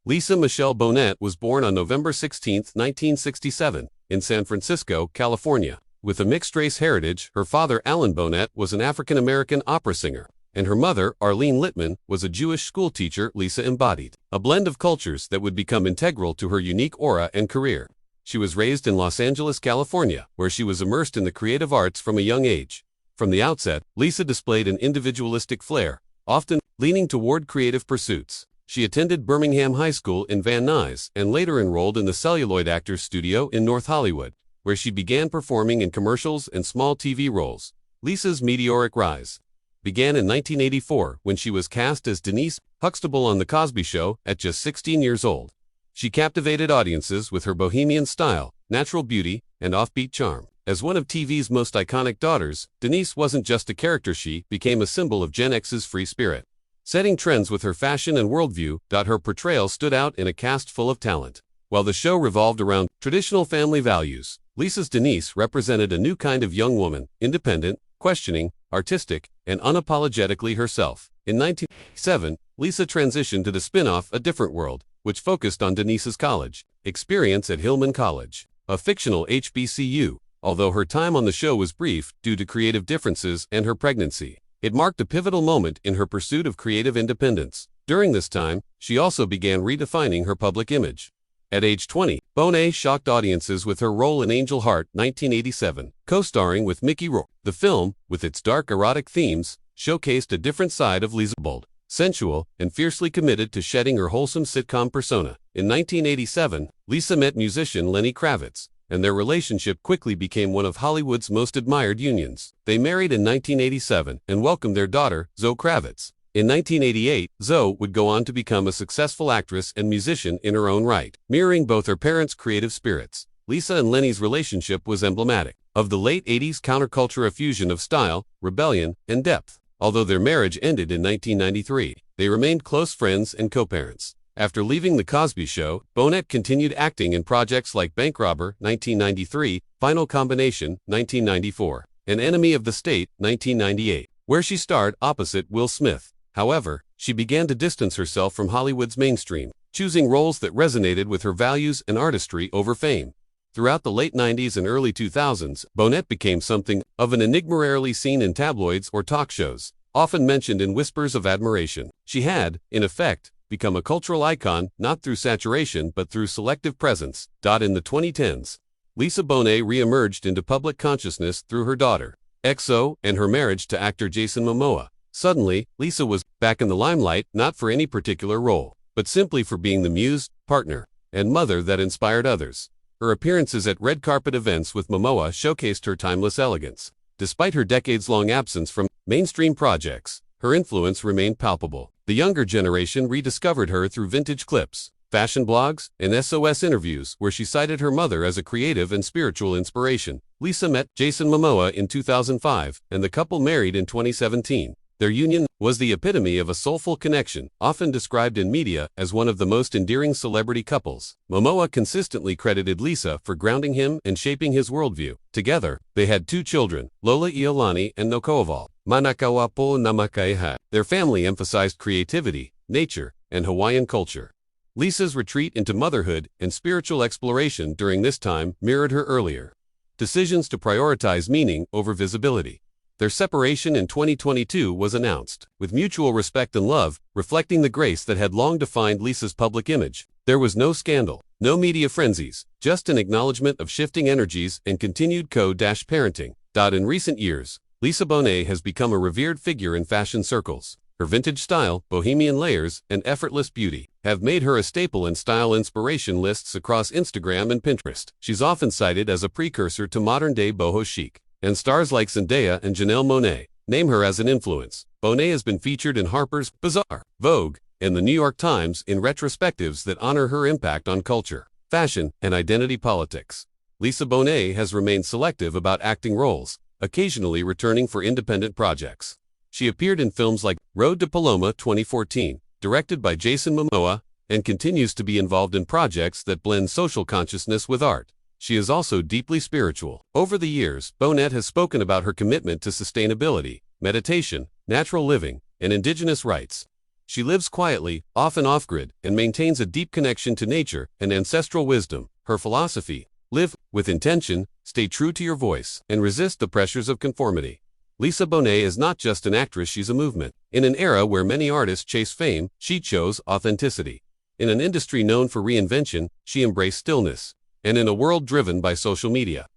Lisa Michelle Bonet was born on November 16, 1967, in San Francisco, California. With a mixed-race heritage, her father, Alan Bonet, was an African-American opera singer, and her mother, Arlene Littman, was a Jewish schoolteacher. Lisa embodied a blend of cultures that would become integral to her unique aura and career. She was raised in Los Angeles, California, where she was immersed in the creative arts from a young age. From the outset, Lisa displayed an individualistic flair, often leaning toward creative pursuits. She attended Birmingham High School in Van Nuys and later enrolled in the Celluloid Actors Studio in North Hollywood, where she began performing in commercials and small TV roles. Lisa's meteoric rise began in 1984 when she was cast as Denise Huxtable on The Cosby Show at just 16 years old. She captivated audiences with her bohemian style, natural beauty, and offbeat charm. As one of TV's most iconic daughters, Denise wasn't just a character, she became a symbol of Gen X's free spirit. Setting trends with her fashion and worldview, her portrayal stood out in a cast full of talent. While the show revolved around traditional family values, Lisa's Denise represented a new kind of young woman, independent, questioning, artistic, and unapologetically herself. In 1987, Lisa transitioned to the spin-off A Different World, which focused on Denise's college experience at Hillman College, a fictional HBCU, although her time on the show was brief due to creative differences and her pregnancy. It marked a pivotal moment in her pursuit of creative independence. During this time, she also began redefining her public image. At age 20, Bonet shocked audiences with her role in Angel Heart, 1987, co-starring with Mickey Rourke. The film, with its dark erotic themes, showcased a different side of Lisa, bold, sensual, and fiercely committed to shedding her wholesome sitcom persona. In 1987, Lisa met musician Lenny Kravitz, and their relationship quickly became one of Hollywood's most admired unions. They married in 1987 and welcomed their daughter, Zoe Kravitz. In 1988, Zoe would go on to become a successful actress and musician in her own right. Mirroring both her parents' creative spirits, Lisa and Lenny's relationship was emblematic of the late 80s counterculture, a fusion of style, rebellion, and depth. Although their marriage ended in 1993, they remained close friends and co-parents. After leaving The Cosby Show, Bonet continued acting in projects like Bank Robber, 1993, Final Combination, 1994, and Enemy of the State, 1998, where she starred opposite Will Smith. However, she began to distance herself from Hollywood's mainstream, choosing roles that resonated with her values and artistry over fame. Throughout the late 90s and early 2000s, Bonet became something of an enigma, rarely seen in tabloids or talk shows, often mentioned in whispers of admiration. She had, in effect, become a cultural icon, not through saturation but through selective presence. In the 2010s, Lisa Bonet re-emerged into public consciousness through her daughter, XO, and her marriage to actor Jason Momoa. Suddenly, Lisa was back in the limelight, not for any particular role, but simply for being the muse, partner, and mother that inspired others. Her appearances at red carpet events with Momoa showcased her timeless elegance. Despite her decades-long absence from mainstream projects, her influence remained palpable. The younger generation rediscovered her through vintage clips, fashion blogs, and SOS interviews where she cited her mother as a creative and spiritual inspiration. Lisa met Jason Momoa in 2005, and the couple married in 2017. Their union was the epitome of a soulful connection, often described in media as one of the most endearing celebrity couples. Momoa consistently credited Lisa for grounding him and shaping his worldview. Together, they had 2 children, Lola Iolani and Nokoaval. Manakawa po namakaiha. Their family emphasized creativity, nature, and Hawaiian culture. Lisa's retreat into motherhood and spiritual exploration during this time mirrored her earlier decisions to prioritize meaning over visibility. Their separation in 2022 was announced, with mutual respect and love, reflecting the grace that had long defined Lisa's public image. There was no scandal, no media frenzies, just an acknowledgement of shifting energies and continued co-parenting. In recent years, Lisa Bonet has become a revered figure in fashion circles. Her vintage style, bohemian layers, and effortless beauty have made her a staple in style inspiration lists across Instagram and Pinterest. She's often cited as a precursor to modern-day boho chic, and stars like Zendaya and Janelle Monáe name her as an influence. Bonet has been featured in Harper's Bazaar, Vogue, and the New York Times in retrospectives that honor her impact on culture, fashion, and identity politics. Lisa Bonet has remained selective about acting roles, occasionally returning for independent projects. She appeared in films like Road to Paloma 2014, directed by Jason Momoa, and continues to be involved in projects that blend social consciousness with art. She is also deeply spiritual. Over the years, Bonet has spoken about her commitment to sustainability, meditation, natural living, and indigenous rights. She lives quietly, often off-grid, and maintains a deep connection to nature and ancestral wisdom. Her philosophy: live with intention, stay true to your voice, and resist the pressures of conformity. Lisa Bonet is not just an actress, she's a movement. In an era where many artists chase fame, she chose authenticity. In an industry known for reinvention, she embraced stillness. And in a world driven by social media,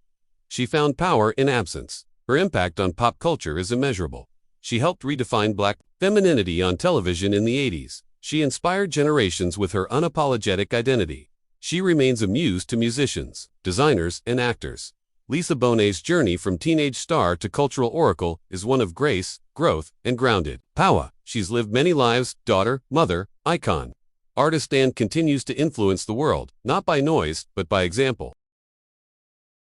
she found power in absence. Her impact on pop culture is immeasurable. She helped redefine Black femininity on television in the 80s. She inspired generations with her unapologetic identity. She remains a muse to musicians, designers, and actors. Lisa Bonet's journey from teenage star to cultural oracle is one of grace, growth, and grounded power. She's lived many lives: daughter, mother, icon, artist, and continues to influence the world, not by noise, but by example.